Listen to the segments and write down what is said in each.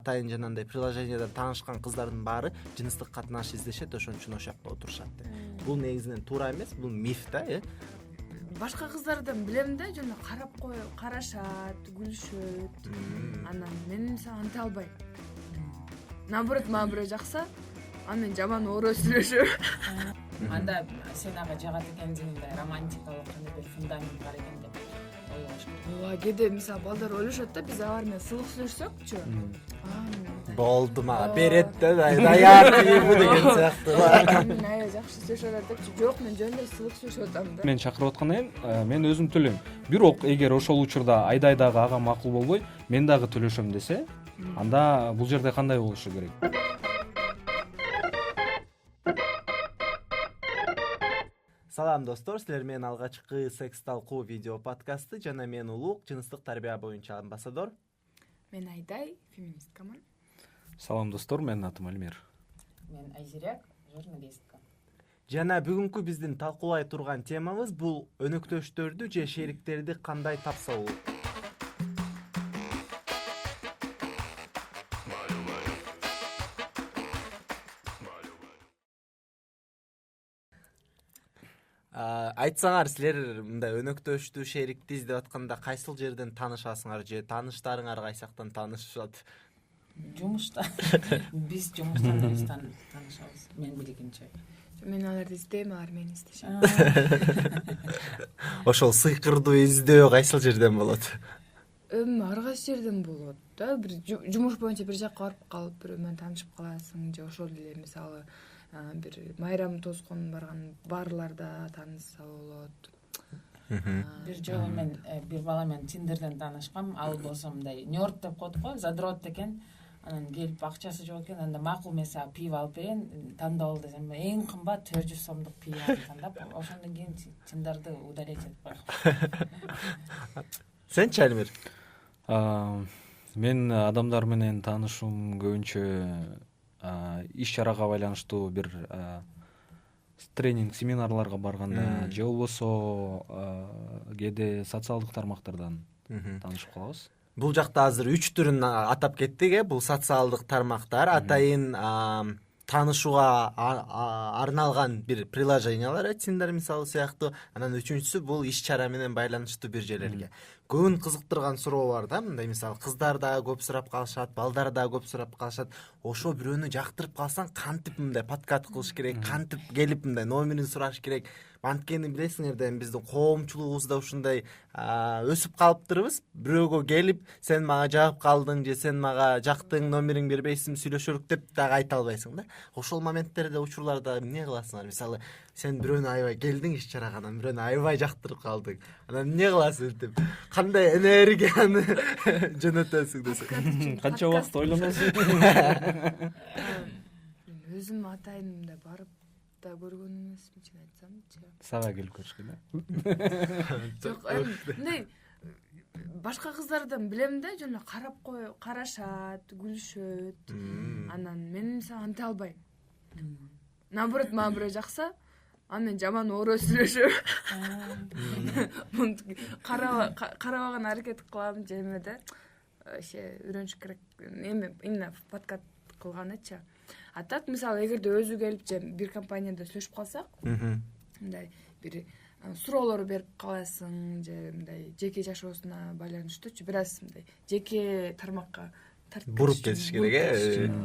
атайын жанагындай приложенияден таанышкан кыздардын баары жыныстык катнаш издешет, ошон үчүн ошол жакка отурушат деп. Бул негизинен туура эмес, бул миф да, Башка кыздардан билем да, жана карап коюп, карашат, күлүшөт. Анан мен мисалы анта албайм. Наоборот, мага бирөө жакса, анан жаман ороо сүйлөшөм. Анда сен ага жагат экенсиңде романтикалык кандай бир фундамент бар экен деп ойлош керек. Ооба, кээде мисалы балдар ойлошот да, биз алар менен сылык сүйлөшсөкчү. болду мага берет да, даяр тийбу деген сыяктуу. Мен аябай жакшы сүйлөшөт депчи. Жок, мен жөн эле сылык сүйлөшүп атам да. Мен чакырып аткан элем, мен өзүм төлөйм. Бирок эгер ошол учурда айдайдагы ага макул болбой, мен дагы төлөшөм десе, анда бул жерде кандай болушу керек? Салам достор, силер менен алгачкы секс талкуу видео подкасты жана мен Улук, жыныстык тарбия боюнча амбассадор. Мен Айдай, феминисткамын. Салам достор, менин атым Элмир. Мен Айзирек, журналистка. Жана бүгүнкү биздин талкуулай турган темабыз бул өнөктөштөрдү же шериктерди кандай тапса болот. Айтсаңар, силер мындай өнөктөштүү шерикти издеп атканда кайсыл жерден таанышасыңар же тааныштарыңар кайсактан таанышышат? Жумушта. Биз жумуштан таанышабыз, мен билгенче. Мен аларды издейм, алар мени издешет. Ошол сыйкырдуу издөө кайсыл жерден болот? Ар кайсы жерден болот да. Бир жумуш боюнча бир жакка барып калып, бирөө менен таанышып каласың же ошол эле мисалы бир майрам тоскон барган барларда тааныса болот. Бир жолу мен бир бала менен Тиндерден таанышкам. Ал болсо мындай нёрд деп коет го, задрот экен. Анан келип акчасы жок экен, анда макул мен сага пиво алып берейин, тандап ал десем, эң кымбат 400 сомдук пивоны тандап, ошондон кийин Тиндерди удалять этип койгом. Сенчи, Элмир? Мен адамдар менен таанышуум көбүнчө иш чарага байланыштуу бир тренинг, семинарларга барганда же болбосо кээде социалдык тармактардан таанышып калабыз. Бул жакта азыр 3 түрүн атап кеттик, бул социалдык тармактар, атайын таанышууга арналган бир приложениялар, Tinder мисалы сыяктуу, анан үчүнчүсү бул иш чара менен байланыштуу бир жерлерге. Көбүн кызыктырган суроо бар да, мындай мисалы кыздар да көп сурап калышат, балдар да көп сурап калышат. Ошо бирөөнү жактырып калсаң кантип мындай подкат кылыш керек, кантип келип мындай номерин сураш керек. Анткени билесиңерден биздин коомчулугубузда ушундай өсүп калыптырбыз. Бирөөгө келип, сен мага жаап калдың же сен мага жактың, номериң бербейсиң, сүйлөшөлүк деп дагы айта албайсың да. Ошол моменттерде, учурларда эмне кыласыңар? Мисалы, сен бирөөнү аябай келдиң иш чарага, анан бирөөнү аябай жактырып калдың. Анан эмне кыласың деп? Кандай энергияны жөнөтөсүң десең? Канча убакыт ойлоносуң? Өзүм атайын мындай барып да көргөн эмесмин, чын айтсамчы. Сага келип көрүшкөн. Жок, мындай башка кыздардан билем да, жана карап коюп, карашат, күлүшөт. Анан мен мисалы анта албайм. Наоборот, мага бирөө жакса, анан жаман ороо сүйлөшөм. Карабаган аракет кылам же эмеде. Вообще үйрөнүш керек. Именно подкат кылганычы. А так мисалы эгерде өзү келип же бир компанияда сүйлөшүп калсак, мындай бир суроолор берип каласың же мындай жеке жашоосуна байланыштуучу бир аз мындай жеке тармакка тартып буруп кетиш керек.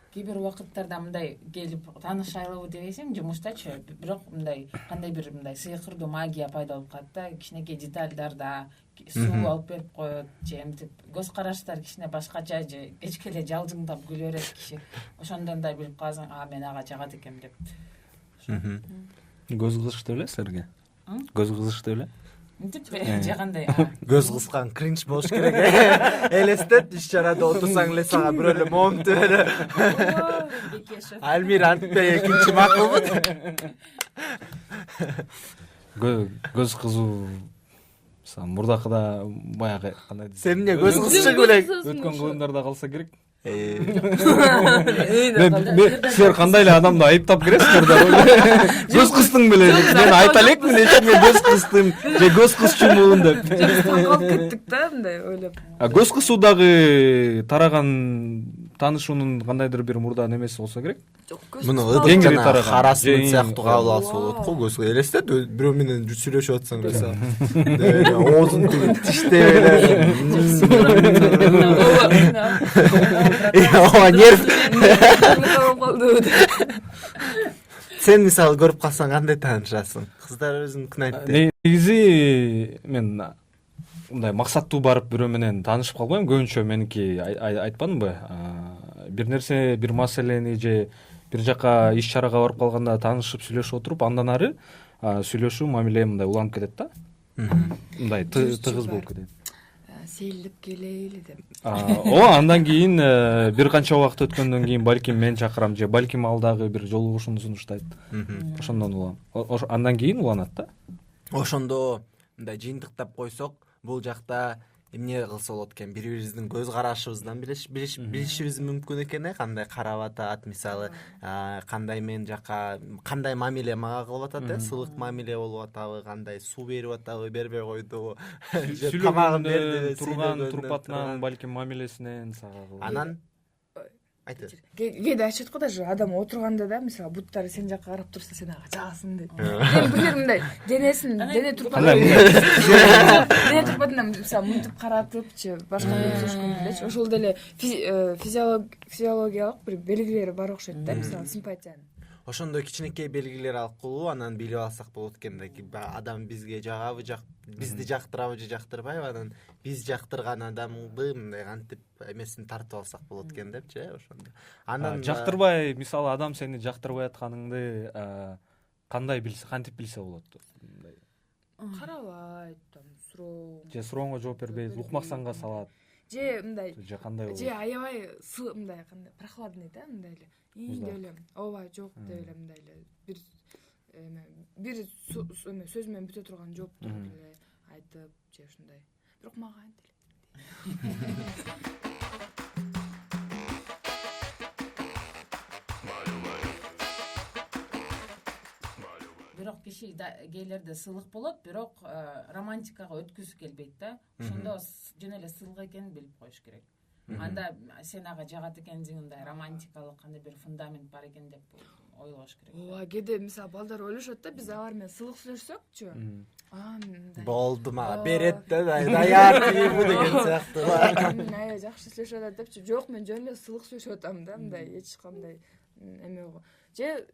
Кейбир убакыттарда мындай келип таанышайлыбы дебесең жумуштачы, бирок мындай кандай бир мындай сыйкырдуу магия пайда болуп калат да, кичинекей детальдарда суу алып берип коет же эмтип көз караштар кичине башкача же кечке эле жалжыңдап күлө берет киши. Ошондон да билип каласың, мен ага жагат экенм деп. Көз кызыштуу эле силерге? Көз кызыштуу эле? Мынтип же кандай? Көз кыскан кринж болуш керек. Элестет, иш чарада отурсаң эле сага бирөө эле момунтуп эле. Элмир антпей экинчи макулбу? Көз кызуу мурдакыда баягы кандай десем. Сен эмне көз кызышың элек? Өткөн кылымдарда калса керек. Силер кандай эле адамды айыптап киресиздер да? Көз кыстың беле. Мен айта элекмин эчиме көз кыстым же көз кысчумун деп. калып кеттик да мындай ойлоп. Көз кысуу дагы тараган таанышуунун кандайдыр бир мурда немеси болсо керек. Жок, көз Муну кысып ыдык Кеңири жана тараган. харасмент Же сыяктуу кабыл алса болот го. Көз элестет бирөө менен сүйлөшүп атсаң mesela оозун тигип тиштеп эле ооба нерв сен мисалы көрүп калсаң кандай таанышасың? Кыздар өзүнүкүн айтты. Негизи мен мындай максаттуу барып бирөө менен таанышып калбайм. Көбүнчө меники айтпадымбы? Бир нерсе, бир маселени же бир жака иш чарага барып калганда таанышып сүйлөшүп отуруп, андан ары сүйлөшүү мамиле мындай уланып кетет да. Мындай тыгыз болуп кетет. Сейилдеп келейли деп. Ооба, андан кийин бир канча убакыт өткөндөн кийин балким мен чакырам же балким ал дагы бир жолугушууну сунуштайт. Ошондон улам. Андан кийин уланат да. Ошондо мындай жыйынтыктап койсок, бул жакта эмне кылса болот экен? Бири-бирибиздин көз карашыбыздан билишибиз мүмкүн экен, кандай карап атат, мисалы, кандай мен жака кандай мамиле мага кылып атат, сылык мамиле болуп атабы, кандай суу берип атабы, бербей койдубу, же тамагын бердиби, турган турпатынан, балким мамилесинен сага кылып. Анан айты. Кээде айтышат го даже адам отурганда да, мисалы, буттары сен жакка карап турса, сен ага жагасың дейт. Бирлер мындай дене турпатынан мисалы мынтип каратыпчы, башка сөзгөндүлөчү. Ошол деле физиологиялык бир белгилери бар окшойт да, мисалы симпатиянын. Ошондой кичинекей белгилер алкылуу анан билип алсак болот экен да, адам бизге жагабы, бизди жактырабы же жактырбайбы, анан биз жактырган адамды мындай кантип эмесин тартып алсак болот экен депчи, ошондо. Анан жактырбай, мисалы адам сени жактырбай атканыңды кандай билсе, кантип билсе болот? Карабайт, суроо. Же сурооңо жооп бербейт, укмаксанга салат. Же мындай. Же кандай болот? Же аябай мындай кандай прохладный да, мындай эле. Деп эле. Ооба, жок деп эле мындай эле. Бир сөз менен бүтө турган жоопту эле айтып, же ушундай. Бирок мага антип бирок киши кээлерде сыйлык болот, бирок романтикага өткүзү келбейт да. Ошондо жөн эле сыйлык экенин билип коюш керек. Анда сен ага жагат экенсиң, мындай романтикалык кандай бир фундамент бар экен деп ойлош керек. Ооба, кээде мисалы балдар ойлошот да, биз алар менен сыйлык сүйлөшсөкчү. Мындай. Болду мага берет да, даяр тийбу деген сыяктуу. Мен аябай жакшы сүйлөшүп атат депчи. Жок, мен жөн эле сыйлык сүйлөшүп атам да, мындай эч кандай эме го. Же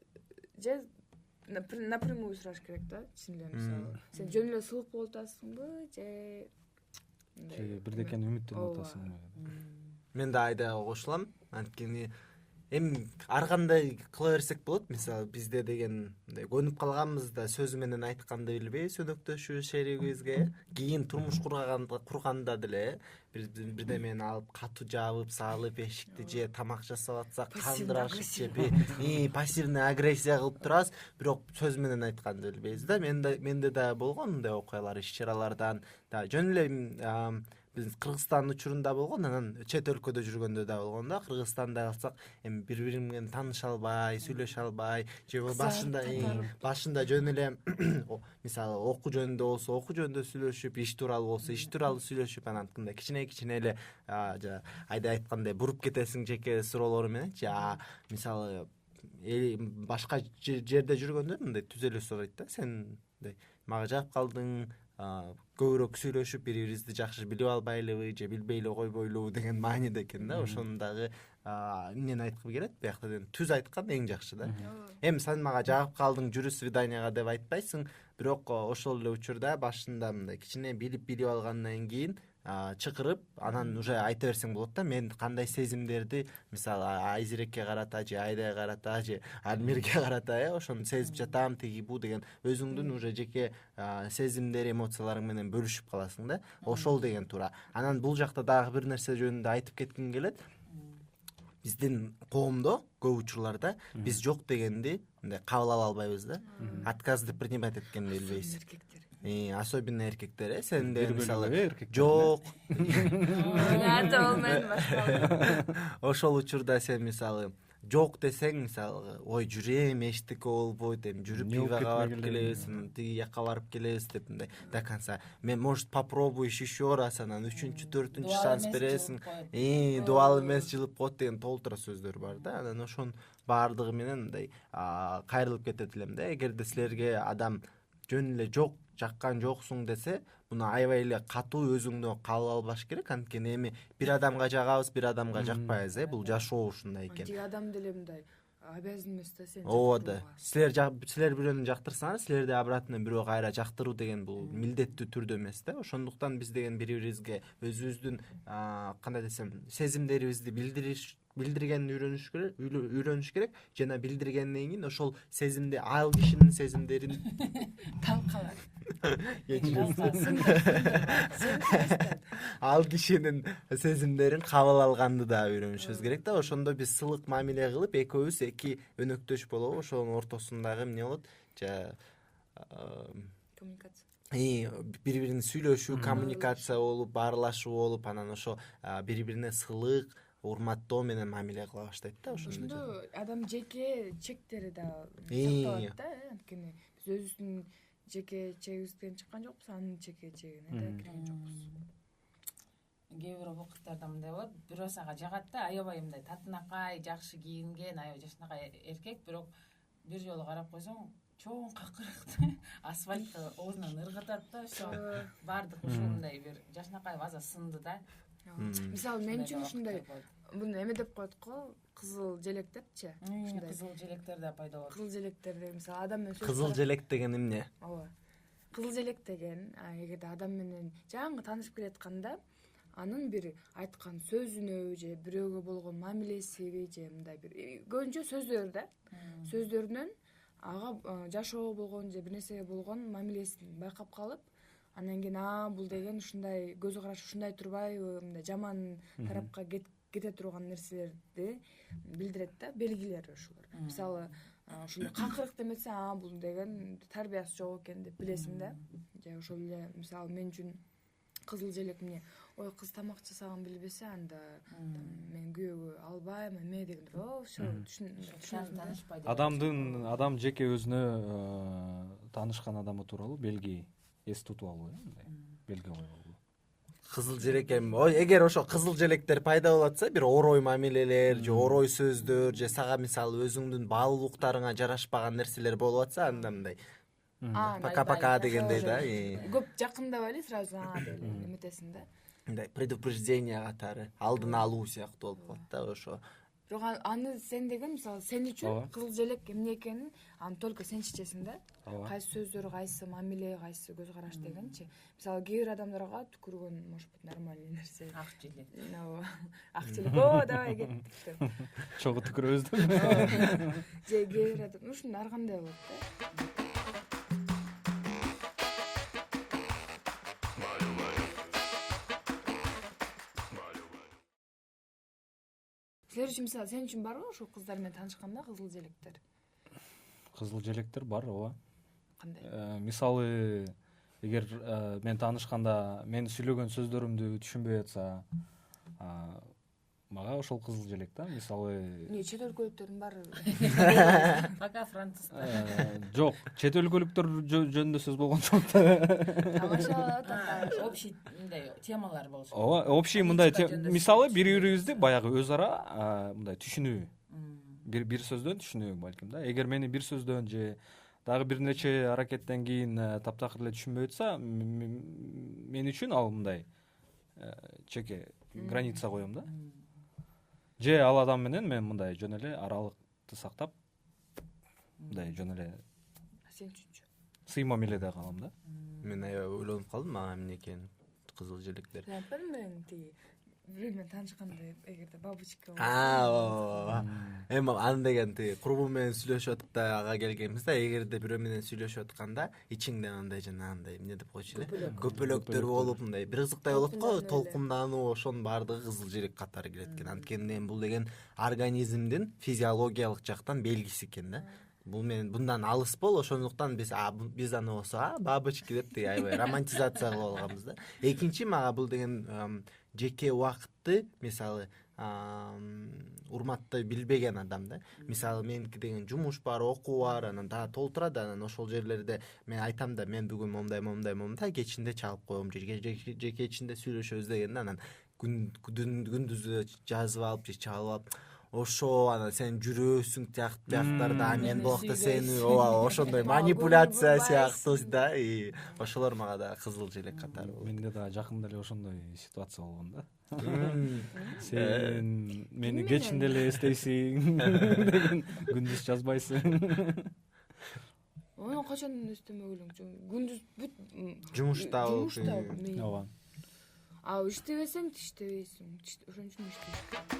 напрямую сураш керек да, чын эле мисалы. Сен жөн эле сыйлык болуп атасыңбы, же бирдекени үмүттөнүп атасыңбы? Мен да айда кошулам. Анткени эми ар кандай кыла берсек болот. Мисалы бизде деген мындай көнүп калганбыз да, сөзү менен айтканды билбей сөнөктөшүү шеригибизге, кийин турмуш курганда деле бирдемени алып катуу жабып салып, эшикти же тамак жасап атсак кандырашып же пассивный агрессия кылып турабыз, бирок сөз менен айтканды билбейбиз да. Менде да болгон мындай окуялар, иш-чаралардан да жөн эле биз Кыргызстан учурунда болгон, анан чет өлкөдө жүргөндө да болгон да. Кыргызстанда алсак, эми бири-бири менен тааныша албай, сүйлөшө албай, же башында жөн эле мисалы окуу жөнүндө болсо окуу жөнүндө сүйлөшүп, иш тууралуу болсо иш тууралуу сүйлөшүп, анан кандай кичине эле айда айткандай буруп кетесиң жеке суроолору мененчи. Мисалы башка жерде жүргөндө мындай түзөлүп койт да, сен мага жагып калдың, көбүрөөк сүйлөшүп, бири-бирибизди жакшы билип албайлыбы же билбей эле койбойлубу деген мааниде экен да. Ошону дагы эмнени айткым келет, биякта түз айткан эң жакшы да. Эми сен мага жагып калдың, жүрү свиданияга деп айтпайсың, бирок ошол эле учурда башында мындай кичине билип алгандан кийин чакырып, анан уже айта берсең болот да, мен кандай сезимдерди, мисалы Айзирекке карата же Айдайга карата же Альмирге карата, ошону сезип жатам, тиги бу деген өзүңдүн уже жеке сезимдер, эмоцияларың менен бөлүшүп каласың да. Ошол деген туура. Анан бул жакта дагы бир нерсе жөнүндө айтып кетким келет. Биздин коомдо көп учурларда биз жок дегенди мындай кабыл ала албайбыз да. Отказды принимать эткенди билбейбиз. особенно эркектер сен Бир де мисалы бөлүгү эркектер жок ата ол мен башка. ошол учурда сен мисалы жок десең мисалы ой жүрөм эчтеке болбойт эми жүрүп Эмне болуп пивага барып кетмегиле. келебиз тиги жакка барып келебиз деп мындай до конца мен может попробуешь еще раз анан үчүнчү төртүнчү Дубал шанс эмес, бересиң жылып коет. дубал эмес жылып коет деген толтура сөздөр бар да анан ошонун баардыгы менен мындай кайрылып кетет элем да эгерде силерге адам жөн эле жок жаккан жоксуң десе муну аябай эле катуу өзүңдөн кабыл албаш керек анткени эми бир адамга жагабыз бир адамга жакпайбыз бул жашоо ушундай экен Тиги адам деле мындай обязан эмес да сени. ооба да силер бирөөнү жактырсаңар силерди обратно бирөө кайра жактыруу деген бул милдеттүү түрдө эмес да ошондуктан биз деген бири бирибизге өзүбүздүн кандай десем сезимдерибизди билдиргенин үйрөнүш керек жана билдиргенден кийин ошол сезимди ал кишинин сезимдерин талкалар. ал кишинин сезимдерин кабыл алганды да үйрөнүшүбүз керек да ошондо биз сылык мамиле кылып экөөбүз эки өнөктөш болобу ошонун ортосундагы эмне болот Коммуникация. бири бирин сүйлөшүү коммуникация болуп баарлашуу болуп анан ошо бири бирине сылык урматтоо менен мамиле кыла баштайт да Ошондо адам жеке чектери да сакталат да анткени биз өзүбүздүн жеке чегибизден чыккан жокпуз анын жеке чегине да кирген жокпуз. Кээ бир убакыттарда мындай болот бирөө сага жагат да аябай мындай татынакай жакшы кийинген аябай жакшынакай эркек бирок бир жолу карап койсоң чоң какырыкты асфальтты оозунан ыргытат да ошо баардык ушул мындай бир жакшынакай аза сынды да. Мисалы мен үчүн ушундай буну эме деп коет го кызыл желектерчи ушундай Кызыл желектер да пайда болот. кызыл желектер деген мисалы адам менен кызыл желек деген эмне ооба кызыл желек деген эгерде адам менен жаңы таанышып келатканда анын бир айткан сөзүнө же бирөөгө болгон мамилесиби же мындай бир көбүнчө сөздөр да сөздөрүнөн ага жашоого болгон же бир нерсеге болгон мамилесин байкап калып анан кийин бул деген ушундай көз карашы ушундай турбайбы мындай жаман тарапка кете турган нерселерди билдирет да белгилери ушулар мисалы ушундай какырык демесе бул деген тарбиясы жок экен деп билесиң да же ошол эле мисалы мен үчүн кызыл желек эмне ой кыз тамак жасаганын билбесе анда мен күйөөгө албайм эме дегендер ошо Таанышпайт. Адам жеке өзүнө таанышкан адамы тууралуу белги эс тутуп алуу мындай белги коюп алуу кызыл желек эми эгер ошо кызыл желектер пайда болуп атса бир орой мамилелер же орой сөздөр же сага мисалы өзүңдүн баалуулуктарыңа жарашпаган нерселер болуп атса анда мындай пока пока дегендей да көп жакындабай эле сразу деле эметесиң да мындай предупреждение катары алдын алуу сыяктуу болуп калат да ошо бирок аны сен деген мисалы сен үчүн кызыл желек эмне экенин аны только сен чечесиң да кайсы сөздөр кайсы мамиле кайсы көз караш дегенчи мисалы кээ бир адамдарга түкүргөн может быть нормальный нерсе Ак желек. ак желек давай кеттик деп чогуу түкүрөбүз деп же кээ бир адам ушунун ар кандай болот да силер үчүн мисалы сен үчүн барбы ошол кыздар менен таанышканда кызыл желектер бар ооба кандай мисалы эгер мен таанышканда мен сүйлөгөн сөздөрүмдү түшүнбөй атса мага ошол кызыл желек да мисалы эмне чет өлкөлүктөрдүн баары Пока француз. жок чет өлкөлүктөр жөнүндө сөз болгон жок да тамашалап Общий мындай темалар болуш. ооба общий мындай мисалы бири бирибизди баягы өз ара мындай түшүнүү бир сөздөн түшүнүү балким да эгер мени бир сөздөн же дагы бир нече аракеттен кийин таптакыр эле түшүнбөй атса мен үчүн ал мындай чеке граница коем да же ал адам менен мен мындай жөн эле аралыкты сактап мындай жөн эле сен үчүнчү сый мамиледе калам да мен аябай ойлонуп калдым мага эмне экенин кызыл желектер айтпадым мен тиги бирөө менен таанышканда эгерде бабочка ооба эми аны деген тиги курбум менен сүйлөшүп атып да ага келгенбиз да эгерде бирөө менен сүйлөшүп атканда ичиңде андай жанагындай эмне деп койчу эле көпөлөктөр болуп мындай бир кызыктай болот го толкундануу ошонун баардыгы кызыл желек катары кирет экен анткени бул деген организмдин физиологиялык жактан белгиси экен да бул мен мындан алыс бол, ошондуктан биз аны болсо бабочки деп тиги аябай романтизация кылып алганбыз да. Экинчи мага бул деген жеке убакытты мисалы урматтай билбеген адам да. Мисалы меники деген жумуш бар, окуу бар, анан дагы толтурат, анан ошол жерлерде мен айтам да, мен бүгүн момундай кечинде чалып коем, же кечинде сүйлөшөбүз дегенде анан күндүзү жазып алып же чалып алып, ошо анан сен жүрөсүң тияктарда, мен буакта сени ошондой манипуляция сыяктуу да, ошолор мага да кызыл желек катары болду. Менде да жакында эле ошондой ситуация болгон да. Сен мени кечинде эле эстейсиң деген, күндүз жазбайсың. Onu kaçan üstüme gündüz Жумушта ооба. А иштебесең иштебейсиң. Ошон үчүн иштеш керек.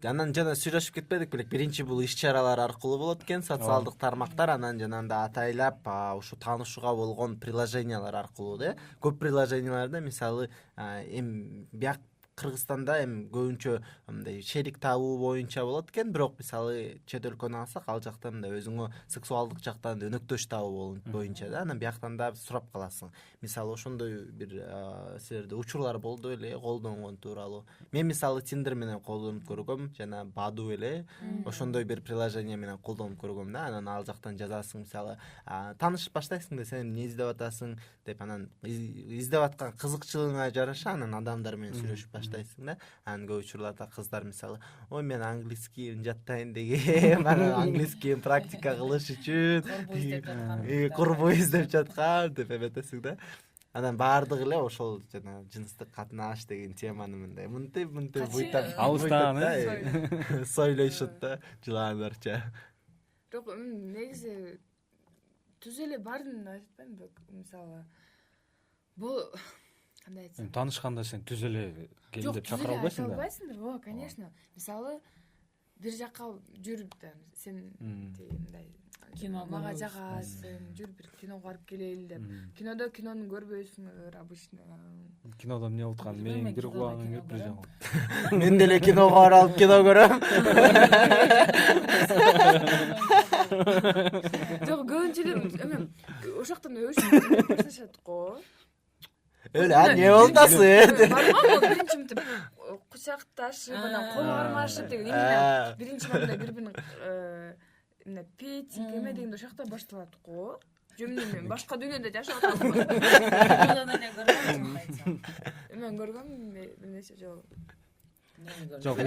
Анан жана сүйлөшүп кетпедик белек. Биринчи бул иш-чаралар аркылуу болот экен, социалдык тармактар, анан жанагындай атайлап ушу таанышууга болгон приложениялар аркылуу да. Көп приложенияларда мисалы эми бияк Кыргызстанда эми көбүнчө мындай шерик табуу боюнча болот экен, бирок мисалы чет өлкөнү алсак, ал жакта мындай өзүңө сексуалдык жактан өнөктөш табуу боюнча да, анан бияктан да сурап каласың. Мисалы ошондой бир силерде учурлар болду эле колдонгон тууралуу. Мен мисалы Tinder менен колдонуп көргөм, жана Badoo эле ошондой бир приложение менен колдонуп көргөм да. Анан ал жактан жазасың, мисалы таанышып баштайсың да, сен эмне издеп атасың деп, анан издеп аткан кызыкчылыгыңа жараша анан адамдар менен сүйлөшүп баштайсың да. Анан көп учурларда кыздар мисалы, ой мен английский жаттайын дегем, анан английский практика кылыш үчүн курбу издеп жаткан деп эметесиң да. Анан баардыгы эле ошол жана жыныстык катнаш деген теманы мындай мынтип буйтап алыстан сойлойшот да, жылаандарча. Бирок негизи түз эле баарын айтпайм, мисалы бул кандай айтсам, таанышканда сен түз эле кел деп чакыра албайсың да. Ооба, конечно. Мисалы бир жака жүрүп да сен мындай мага жагасың, жүр бир киного барып келели деп. Кинонун көрбөйсүңөр обычно. Кинодо эмне болуп атканын мен бир кубагын көрүп бир жагым. Мен деле киного барып кино көрөм. Жок, көбүнчө эме ошоктон өбүшүп башташат го. Өлө, эмне болтасың? Бармамы биринчи мынтип кучакташып, анан кол кармашып деген эмне биринчи мындай бири-бирин эмне петинг эме дегенде ошокто башталат го. Жөмүн башка дүйнөдө жашап атам. Мен көргөм бир нече жолу. Жок.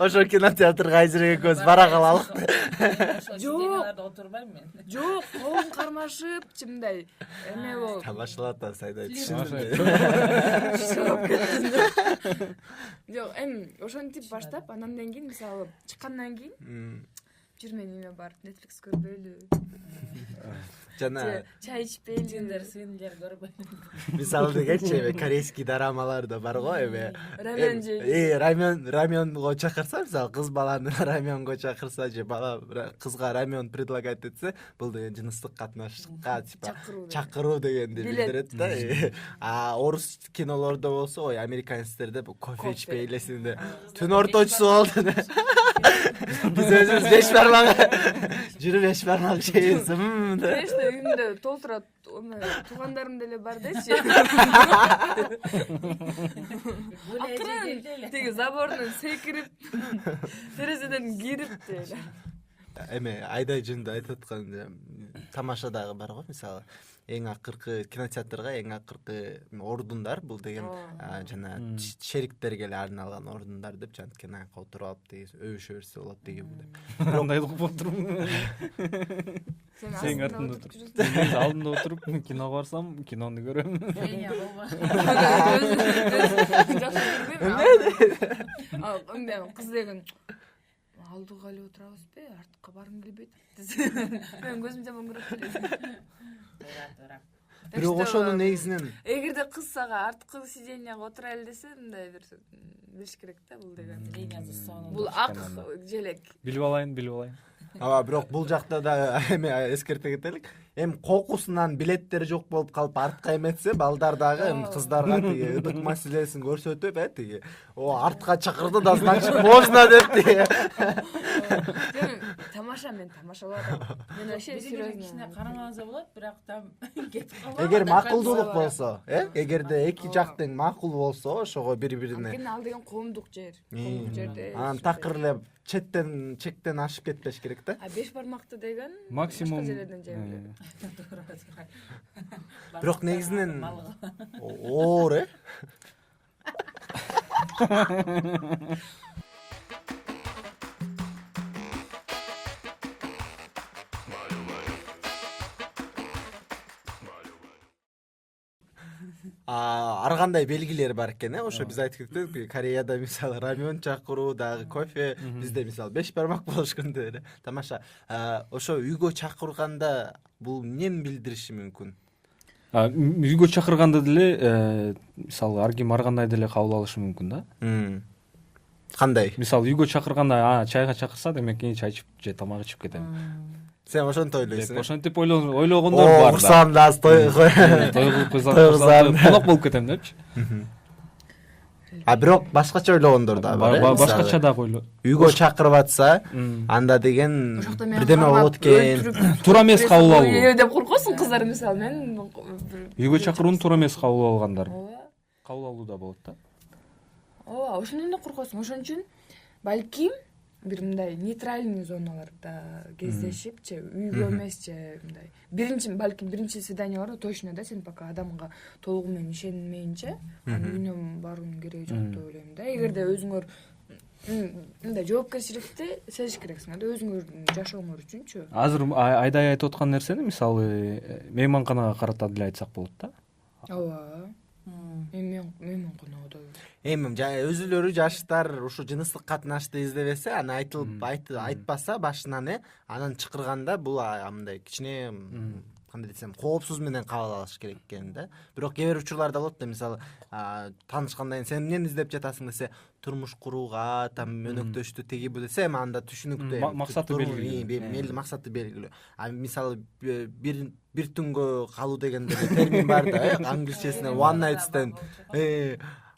Ошо кинотеатрга айзыр экөөбүз бара калалык. Жок, отурбайм мен. жок, колун кармашып, мындай эме болуп. Тамашалат сайдай Жок, эми ошентип баштап, андан кийин мисалы чыккандан кийин жүр мен эме бар, Netflix көрбөйлү. Жана чай ичпейли. Тиндер свинглер көрбөйм. мисалы дегенчи корейский дорамалар да бар го эми. Раменго чакырса, мисалы кыз баланы раменго чакырса же бала кызга рамен предлагать этсе, бул деген жыныстык катнашка типа чакыруу дегенди билдирет да. Орус кинолордо болсо, ой, американецтерде бул кофе ичпейлесин деп түн орточусу болду. Биз өзүбүз 5 бармак жүрүп 5 бармак жейбиз. Конечно, үйүмдө толтурат, туугандарым деле бар дечи. Тиги забордон секирип, терезеден кирип деле. Эме айдай жөнүндө айтып аткан тамашадагы бар го, мисалы эң акыркы кинотеатрга эң акыркы ордундар, бул деген жана шериктерге эле арналган ордундар деп, жанткени айка отуруп алып деген өбүшө берсе болот деген бул деп. Кандай угуп отурмун? Сен артында отуруп, мен алдында отуруп киного барсам, кинону көрөм. Кыз деген алдыга эле отурабызбы, артка баргым келбейт. Мен көзүм жаман көрөт. Бирок ошонун негизинен эгерде кыз сага арткы сиденияга отурайлы десе, мындай бир билиш керек да, бул деген. Бул ак желек. Билип алайын. ооба бирок бул жакта да эми эскерте кетелик. Эми кокусунан билеттери жок болуп калып артка эметсе балдар дагы эми кыздарга тиги ыдык маселесин көрсөтүп тиги артка чакырды да значит можно деп тиги. Тамаша, мен тамашалап атам. Мен вообще кичине серьезно. карамаңызга болот, бирок там кетип калбайбы. Эгер макулдуулук болсо, эгерде эки жактың макул болсо, ошого бири-бирине Анткени ал деген коомдук жер. Коомдук жерде. анан такыр эле чектен ашып кетпеш керек да. А беш бармакты деген Максимум башка жерлерден жеңилирээк. Бирок негизинен оор ар кандай белгилери бар экен ошо биз айтып кеттик. Кореяда мисалы рамен чакыруу дагы кофе, бизде мисалы 5 бармак болушкун деп эле. Тамаша. Ошо үйгө чакырганда бул эмнени билдириши мүмкүн? Үйгө чакырганда деле мисалы ар ким ар кандай деле кабыл алышы мүмкүн да. Кандай? Мисалы үйгө чакырганда чайга чакырса демек кийин чай ичип же тамак ичип кетем Сен ошентип ойлойсуң. ошентип ойлогондор бар да. Урсам да той Той кылып конок болуп кетем депчи. Бирок башкача ойлогондор да бар. Башкача дагы ойло. Үйгө чакырып атса, анда деген Ошокто мен бирдеме болот экен. Туура эмес кабыл алуу. деп коркосуң кыздар мисалы мен Үйгө чакырууну туура эмес кабыл алгандар. Кабыл алуу да болот да. Ооба, ошондон да коркосуң. Ошон үчүн балким бир мындай нейтральный зоналарда кездешипчи, үйгө эмесчи мындай. Балким биринчи свидание бар, точно да, сен пока адамга толугу менен ишенмейинче, анын үйүнө баруунун кереги жок деп ойлойм да. Эгерде өзүңөр мындай жоопкерчиликти сезиш керексиң да, өзүңөрдүн жашооңор үчүнчү. Азыр Айдай айтып аткан нерсени мисалы мейманканага карата деле айтсак болот да. Ооба. Мейманканада. Эми өзүлөрү жаштар ушу жыныстык катнашты издебесе, аны айтпаса башынан анан чакырганда бул мындай кичине кандай десем коопсуз менен кабыл алыш керек экен да. Бирок кээ бир учурларда болот да, мисалы таанышкандан кийин сен эмнени издеп жатасың десе, турмуш курууга, там өнөктөштү теги бу десе, анда түшүнүктүү. Максаты белгилүү. Максаты белгилүү. Мисалы бир түнгө калуу деген деле термин бар да, англисчесинен one night stand.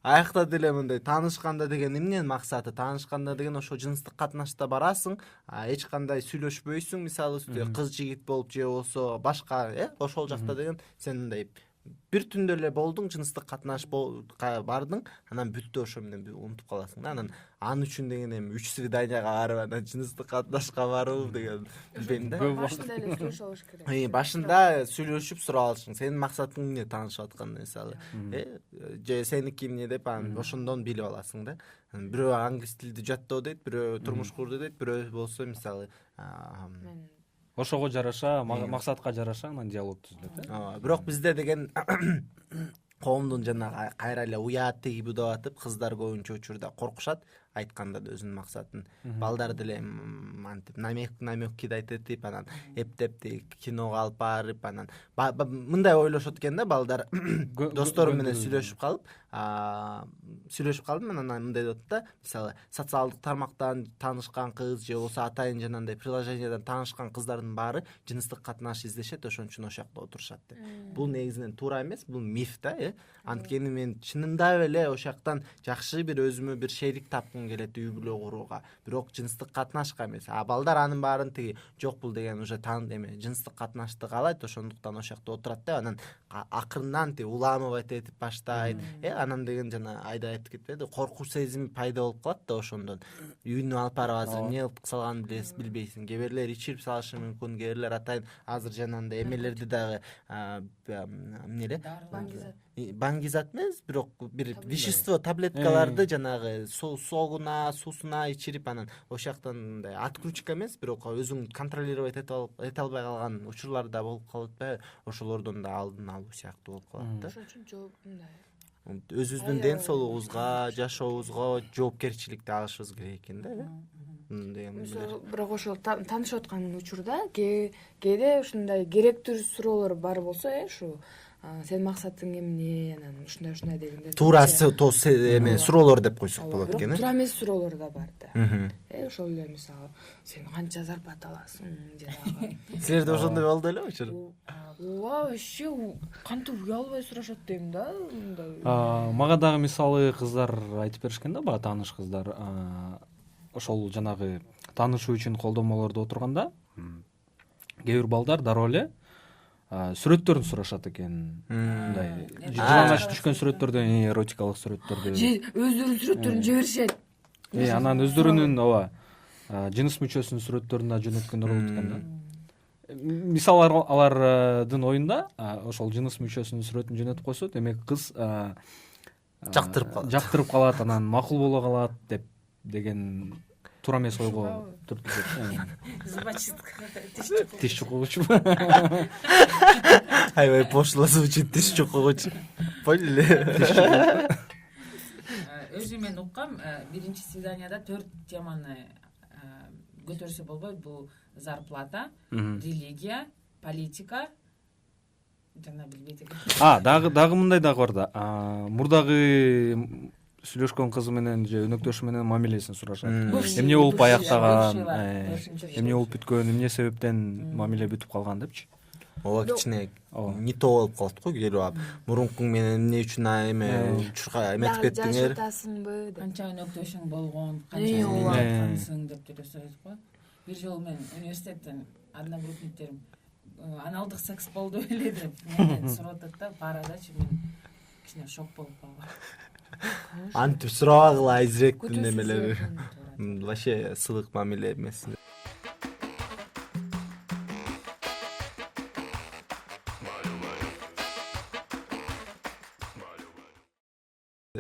Аякта деле мындай таанышканда деген эмненин максаты? Таанышканда деген ошо жыныстык катнашта барасың, эч кандай сүйлөшпөйсүң, мисалы кыз жигит болуп же болсо башка, ошол жакта деген сен мындай бир түндө эле болдуң, жыныстык катнаш бардың, анан бүттү, ошо менен унутуп каласың да. Анан үчүн деген эми 3 свиданияга барып, анан жыныстык катнашка баруу деген билбейм да. Башында эле сүйлөшүп алыш керек. Башында сүйлөшүп сурап алышың, сенин максатың эмне таанышып аткан мисалы. Же сеники эмне деп анан ошондон билип аласың да. Бирөө англис тилди жаттоо дейт, бирөө турмуш курду дейт, бирөө болсо мисалы Ошого жараша, максатка жараша анан диалог түзүлөт. Бирок бизде деген коомдун жана кайра эле уят теги бу деп атып, кыздар көбүнчө учурда коркушат айтканда да өзүнүн максатын. Балдар деле антип намекки да айтып, анан эптеп киного алып барып, анан мындай ойлошот экен да, балдар достору менен сүйлөшүп калдым, анан мындай деп да, мисалы социалдык тармактан таанышкан кыз же болсо атайын жанагындай приложениядан таанышкан кыздардын баары жыныстык катнаш издешет, ошон үчүн ошол жакта отурушат деп. Бул негизинен туура эмес, бул миф да. Анткени мен чынында эле ошол жактан жакшы бир өзүмө бир шерик тапкым келет үй бүлө курууга, бирок жыныстык катнашка эмес. Балдар анын баарын тиги жок бул деген уже жыныстык катнашты каалайт, ошондуктан ошол жакта отурат да, анан акырындан уламывать этип баштайт. Анан деген жана Айда айтып кетпеди, коркуч сезими пайда болуп калат да ошондон. Үйүнө алып барып азыр эмне кылып салганын билбейсиң. Кээ бирлер ичирип салышы мүмкүн, кээ бирлер атайын азыр жанагындай эмелерди дагы эмне баңгизат эмес, бирок бир вещество таблеткаларды жанагы суусуна ичирип, анан ошол жактан мындай откручка эмес, бирок өзүң контролировать эте албай калган учурлар да болуп калат да, ошолордон да алдын алуу сыяктуу болуп калат да. Ошон үчүн жооп мындай Өзүбүздүн ден соолугубузга, жашообузга жоопкерчиликти алышыбыз керек экен да. Бирок ошол таанышып аткан учурда кээде ушундай керектүү суроолор бар болсо, ушу сенин максатың эмне, анан ушундай дегенде туура эме суроолор деп койсок болот бирок экен туура эмес суроолор да бар да. Мхм. Ошол эле мисалы сен канча зарплата аласың же дагы Силерде ошондой болду элеби учур? ооба вообще кантип уялбай сурашат дейм да мындай. Мага дагы мисалы кыздар айтып беришкен да, баягы тааныш кыздар, ошол жанагы таанышуу үчүн колдомолордо отурганда кээ бир балдар дароо эле сүрөттөрүн сурашат экен. Мындай жылаңач түшкөн сүрөттөрдөн, эротикалык сүрөттөрдү. Же өздөрүнүн сүрөттөрүн жиберишет. Анан өздөрүнүн жыныс мүчөсүнүн сүрөттөрүн да жөнөткөндөр болот экен да. Мисалы алардын оюнда ошол жыныс мүчөсүнүн сүрөтүн жөнөтүп койсо, демек кыз жактырып калат, анан макул боло калат деген туура эмес ойго Зубочистка. тиш чукугучу. Аябай пошло звучит, тиш чукугучу. Поняли эле? Өзү мен уккам, биринчи свиданияда 4 теманы көтөрсө болбойт. Бул зарплата, религия, политика, жана билбейт экен. Дагы мындай дагы бар да. Мурдагы сүйлөшкөн кызы менен же өнөктөшү менен мамилесин сурашат. Эмне болуп аяктаган, эмне болуп бүткөн, эмне себептен мамиле бүтүп калган депчи. Ооба, кичине не то болуп калат го, келип алып. Мурункуң менен эмне үчүн эме учурга эметип кеттиңер? Жашатасыңбы деп. Канча өнөктөшүң болгон, канча айткансың деп деле сурайт го. Бир жолу мен университеттен одногруппниктерим аналдык секс болду беле деп сурап атат да, барадачы мен кичине шок болуп калгам. Антип сурабагыла айзиректин немелери. Вообще сылык мамиле эмес.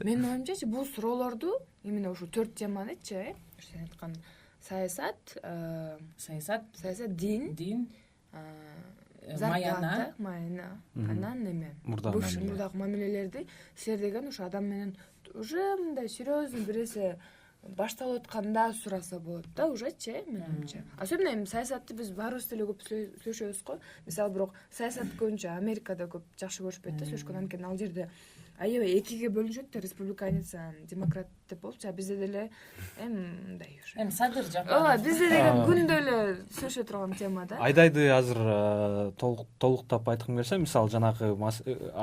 Менин оюмчачы бул суроолорду именно ушу 4 теманычы, сен айткан саясат, дин, майна, анан эме мурдагы мамилелерди силер деген ушу адам менен уже мындай серьезный биресе башталып атканда сураса болот да, ужечи менимче. Особенно эми саясатты биз баарыбыз деле көп сүйлөшөбүз го. Мисалы бирок саясат көбүнчө Америкада көп жакшы көрүшпөйт да сүйлөшкөн, анткени ал жерде аябай экиге бөлүнүшөт да, республиканец, демократ деп болчу, бизде деле мындай уже. Садыр жапа. Ооба, бизде деген күндө эле сүйлөшө турган тема да. Айдайды азыр толуктап айткым келсе, мисалы жанагы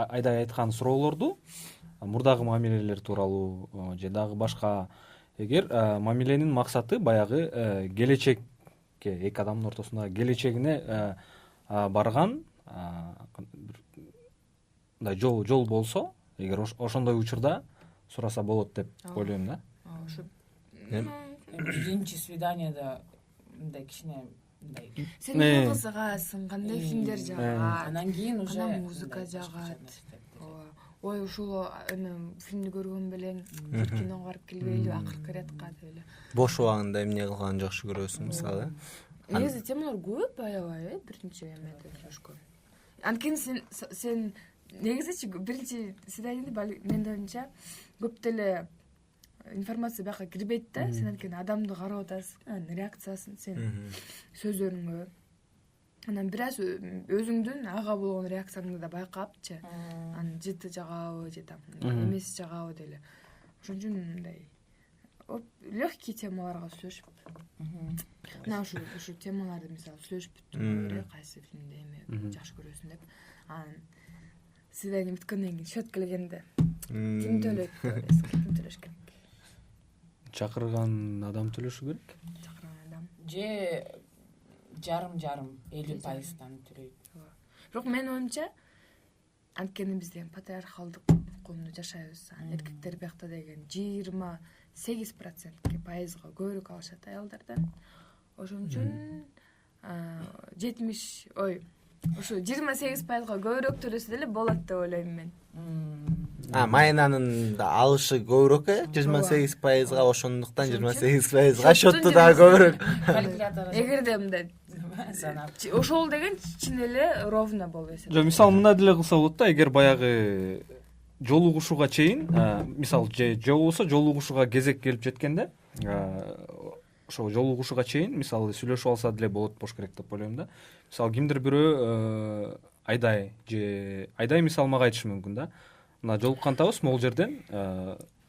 Айдай айткан суроолорду, мурдагы мамилелер тууралуу же дагы башка, эгер мамиленин максаты баягы келечекке, эки адамдын ортосундагы келечегине барган мындай жол болсо, эгер ошондой учурда сураса болот деп ойлойм да. Ошо биринчи свиданияда мындай кичине мындай сен эмне кызыгасың, кандай фильмдер жагат, анан кийин уже музыка жагат. Ой, ушул эме фильмди көргөн белең, киного барып келбейли, акыркы ретка деп эле. Бош убагында эмне кылганды жакшы көрөсүң, мисалы? Негизи темалар көп, аябай, биринчи эмеде сүйлөшкөн. Анткени сен негизичи биринчи свиданияда менин оюмча көп деле информация бияка кирбейт да, сен анткени адамды карап атасың, реакциясын сен сөздөрүңө. Анан бир аз өзүңдүн ага болгон реакцияңды да байкапчы. Анан жыты жагабы же там эмес жагабы деле. Ошон үчүн мындай легкий темаларга сүйлөшүп. Мына ушу темаларды мисалы сүйлөшүп бүттүм, кайсы фильмди эме жакшы көрөсүң деп. Анан свидание бүткөндөн кийин счет келгенде ким төлөйт деп ким төлөш керек? Чакырган адам төлөшү керек. Чакырган адам. Же жарым 50%дан төлөйт. Бирок менин оюмча анткени биз деген патриархалдык коомдо жашайбыз. Эркектер биякта деген 28%га пайызга көбүрөөк алышат аялдардан. Ошон үчүн 28%га көбүрөөк төлөсө деле болот деп ойлойм мен. Майнанын да алышы көбүрөөк, 28%га, ошондуктан 28%га счетту дагы көбүрөөк. Эгерде мындай ошол деген чын эле ровно болуп эсептелет. Жок, мисалы мындай деле кылса болот да, эгер баягы жолугушууга чейин, мисалы же болбосо жолугушууга кезек келип жеткенде, ошол жолугушууга чейин мисалы сүйлөшүп алса деле болот болуш керек деп ойлойм да. Мисалы кимдир бирөө айдай мисалы мага айтышы мүмкүн да. Мына жолуккантабыз могул жерден,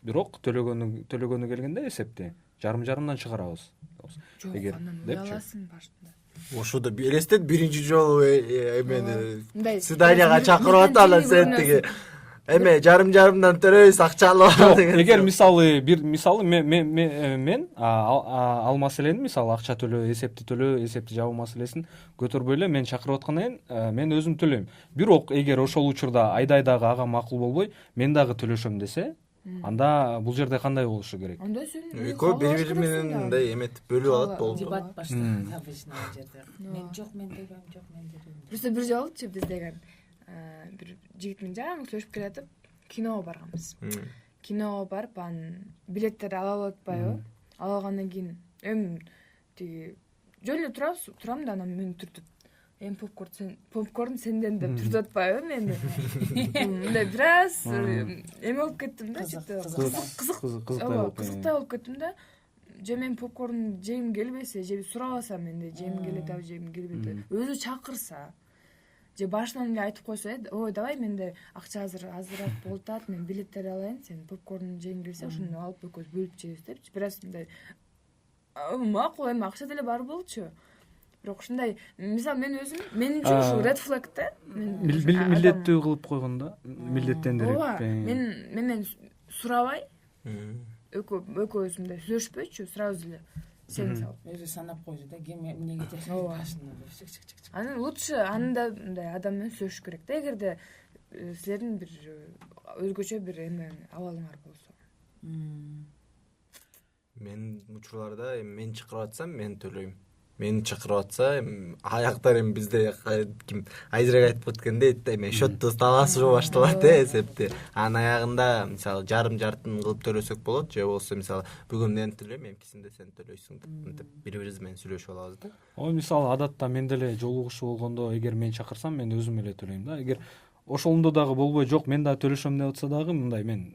бирок төлөгөнү келгенде эсепти жарымдан чыгарабыз. Жок, Эгер анан депчи. уяласың башында. Ошодо элестет биринчи жолу эмени Мындай свиданияга чакырып атып анан сен тиги эме жарымдан төлөйбүз акча алып ал деген. Эгер мисалы мен ал маселени, мисалы акча төлөө, эсепти жабуу маселесин көтөрбөй эле мен чакырып аткандан кийин мен өзүм төлөйм. Бирок эгер ошол учурда айдай дагы ага макул болбой, мен дагы төлөшөм десе, анда бул жерде кандай болушу керек? Анда сен Экөө бири менен мындай эметип бөлүп алат болду. дебат башталат обычно ал жерде. Мен жок, мен төлөйм, жок, мен төлөйм. Просто бир жолучу биз деген бир жигит менен жаңы сүйлөшүп келатып киного барганбыз. Киного барып анан билеттерди ала алып атпайбы? Ала алгандан кийин тиги жөн эле турам да анан мени түртүп попкорн сенден деп түртүп атпайбы мени. Мындай бир аз эме болуп кеттим да, кызыктай болуп кеттим да. Же мен попкорн жегим келбесе, же сурабасам менде жегим келет абы, жегим келбейт. Өзү чакырса, же башынан эле айтып койсо, ой, давай менде акча азыраак болуп атат, мен билеттерди алайын, сен попкорн жегиң келсе, ошону алып экөөбүз бөлүп жейбиз депчи. Бир аз мындай макул, эми акча деле бар болчу. Бирок ушундай, мисалы мен өзүм, мен үчүн ушу red flag да. Милдеттүү кылып койгон да, милдеттендирип. Ооба, менен сурабай, экөөбүз мындай сүйлөшпөйчү, сразу эле сен сал. Өзү санап койду да, ким эмнеге кетет башында. Анан лучше анда мындай адам менен сүйлөшүш керек да, эгерде силердин бир өзгөчө бир эме абалыңар болсо. Мен учурларда мен чакырып атсам мен төлөйм. Мени чакырып атса, аяктар эми бизде ким Айзерек айтып өткөндөй, эме счетту талашуу башталат эсепти. Анын аягында мисалы жартын кылып төлөсөк болот, же болбосо мисалы бүгүн мен төлөйм, эмкисинде сен төлөйсүң деп бири-бирибиз менен сүйлөшүп алабыз да. Ой, мисалы адатта мен деле жолугушуу болгондо, эгер мен чакырсам, мен өзүм эле төлөйм да. Эгер ошондо дагы болбой, жок, мен дагы төлөшөм деп атса дагы, мындай мен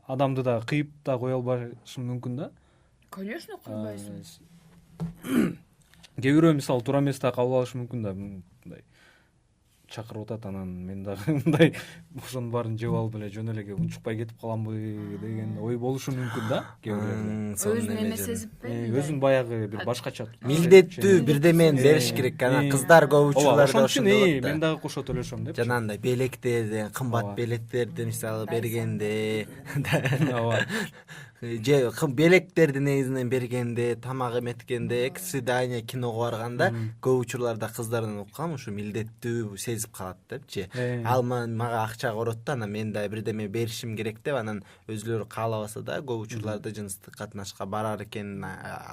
адамды да кыйып да кое албашым мүмкүн да. Конечно, кыйбайсың. Кээ бирөө мисалы туура эмес да кабыл алышы мүмкүн да, мындай чакырып атат, анан мен дагы мындай ошонун баарын жеп алып эле жөн эле унчукпай кетип каламбы деген ой болушу мүмкүн да, кээ бирлерде. Өзүн эме сезиппи? Өзүн баягы бир башкача милдеттүү бирдемени бериш керек. Анан кыздар көп учурларда ошондой болот да. Мен дагы кошо төлөшөм деп. Жанагындай белектерди, кымбат белектерди мисалы бергенде, ооба. же белектерди негизинен бергенде, тамак эметкенде, свидание, киного барганда көп учурларда кыздардан уккам ушу милдеттүү сезип калат депчи. Ал мага акча корот да, анан мен да бирдеме беришим керек деп, анан өзүлөрү каалабаса да көп учурларда жыныстык катнашка барар экенин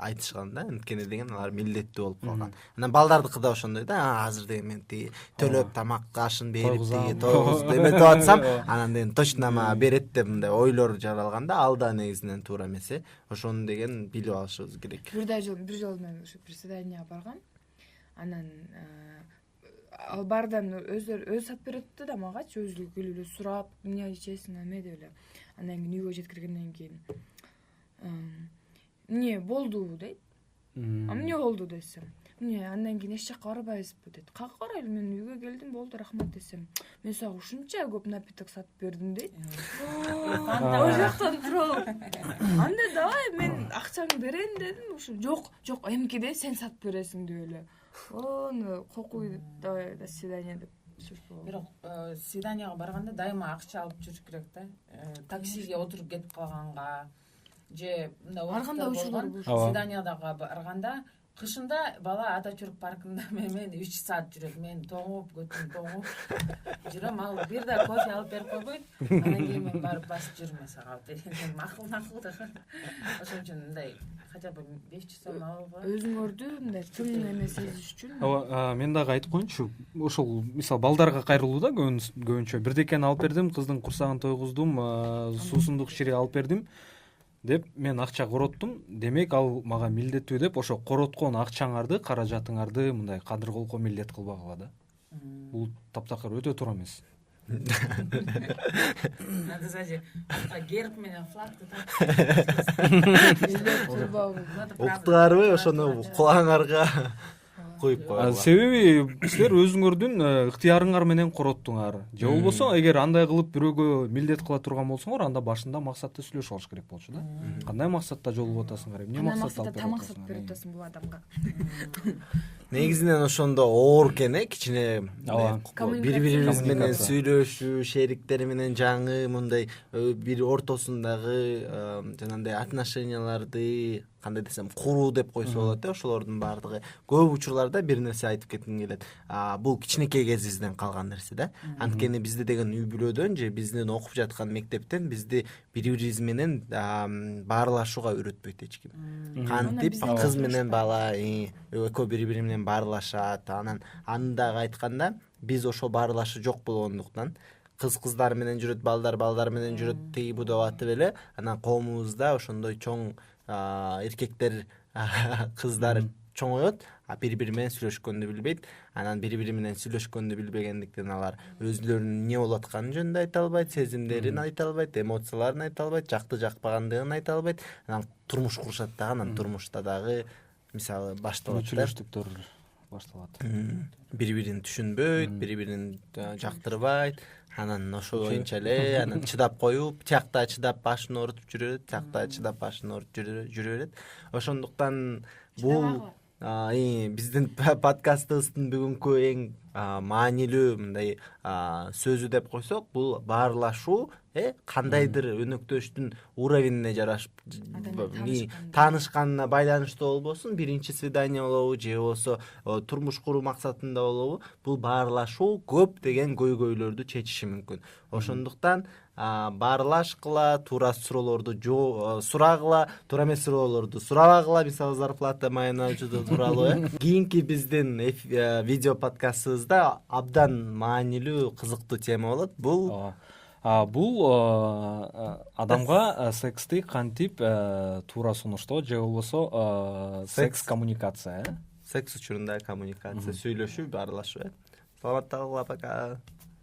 айтышкан да, анткени деген алар милдеттүү болуп калган. Анан балдардыкы да ошондой да, азыр деген мен тиги төлөп тамак ашын берип тиги тоогузуп эметип атсам, анан деген точно мага берет деп мындай ойлор жаралган да, ал да негизинен туура эмес. Ошону деген билип алышыбыз керек. Бир жолу мен ушу свиданияга баргам. Анан ал бардан өзү сатып берет да магачы, өзү келип эле сурап, эмне ичесиң, эме деп эле. Андан кийин үйгө жеткиргенден кийин эмне болду дейт. Эмне болду десем, эмне андан кийин эч жакка барбайбызбы дейт. Каяка барайлы, мен үйгө келдим, болду, рахмат десем. Мен сага ушунча көп напиток сатып бердим дейт. Ой жактан туруп, анда давай мен акчаңды берейин дедим. Ушу жок, эмкиде сен сатып бересиң деп эле. Кокуй, давай до свидания деп. Бирок свиданияга барганда дайыма акча алып жүрүш керек да. Таксиге отуруп кетип калганга же мындай барганда учурлар свиданиядага барганда кышында бала Атачүрүк паркында менен 3 саат жүрөт. Мен тоңуп жүрөм, ал бир да кофе алып берип койбойт. Андан кийин мен барып басып жүрмө сага деген макул да. Ошон үчүн мындай хотя бы 500 сом алып өзүңөрдү мындай тым эме сезиш үчүн. Ооба, мен дагы айтып коеюнчу. Ошол мисалы балдарга кайрылуу да көбүнчө. Бирдекени алып бердим, кыздын курсагын тойгуздум, суусундук ишири алып бердим деп мен акча короттум. Демек ал мага милдеттүү деп ошо короткон акчаңарды, каражатыңарды мындай кадыр колко милдет кылбагыла да. Бул таптакыр өтө туура эмес. Надо сзади герб менен флагты уктуңарбы ошону кулаңарга коюп койгула. Себеби силер өзүңөрдүн ыктыярыңар менен короттуңар. Же болбосо эгер андай кылып бирөөгө милдет кыла турган болсоңор, анда башында максатты сүйлөшүп алыш керек болчу да. Кандай максатта жолугуп атасыңар, эмне максатта алып тамаксат берип атасың бул адамга. Негизинен ошондо оор экен, кичине бири-бирибиз менен Коммуникация. сүйлөшүү, шериктер менен жаңы мындай бир ортосундагы жанагындай отношенияларды кандай десем куруу деп койсо болот. Ошолордун баардыгы көп учурларда бир нерсе айтып кетким келет. Бул кичинекей кезибизден калган нерсе да. Анткени бизде деген үй бүлөдөн же биздин окуп жаткан мектептен бизди бири-бирибиз менен баарлашууга үйрөтпөйт эч ким. Кантип кыз менен бала экөө бири-бири менен баарлашат. Анан аны дагы айтканда биз ошол баарлашуу жок болгондуктан кыздар менен жүрөт, балдар менен жүрөт, тиги бу деп атып эле анан коомубузда ошондой чоң эркектер кыздар чоңоет, бири-бири менен сүйлөшкөндү билбейт. Анан бири-бири менен сүйлөшкөндү билбегендиктен алар өзүлөрүнүн эмне болуп атканын жөнүндө айта албайт, сезимдерин айта албайт, эмоцияларын айта албайт, жакты жакпагандыгын айта албайт. Анан турмуш курушат дагы, анан турмушта дагы мисалы башталат да. Мүчүлөштүктөр башталат. Бири-бирин түшүнбөйт, бири-бирин жактырбайт. Анан ошо боюнча эле анан чыдап коюп, тиякта чыдап башын оорутуп жүрө берет, тиякта чыдап башын оорутуп жүрө берет. Ошондуктан бул биздин подкастыбыздын бүгүнкү эң маанилүү мындай сөзү деп койсок, бул баарлашуу кандайдыр өнөктөштүн уровенине жарашып таанышканына байланыштуу болбосун, биринчи свидание болобу же болбосо турмуш куруу максатында болобу, бул баарлашуу көптөгөн көйгөйлөрдү чечиши мүмкүн. Ошондуктан баарлашкыла, туура суроолорду сурагыла, туура эмес суроолорду сурабагыла, мисалы зарплата маянажуу тууралуу. Кийинки биздин видео подкастыбызда абдан маанилүү, кызыктуу тема болот. Бул адамга сексти кантип туура сунуштоо же болбосо секс коммуникация. Секс учурунда коммуникация, сүйлөшүү, баарлашуу. Саламатта калгыла, пока.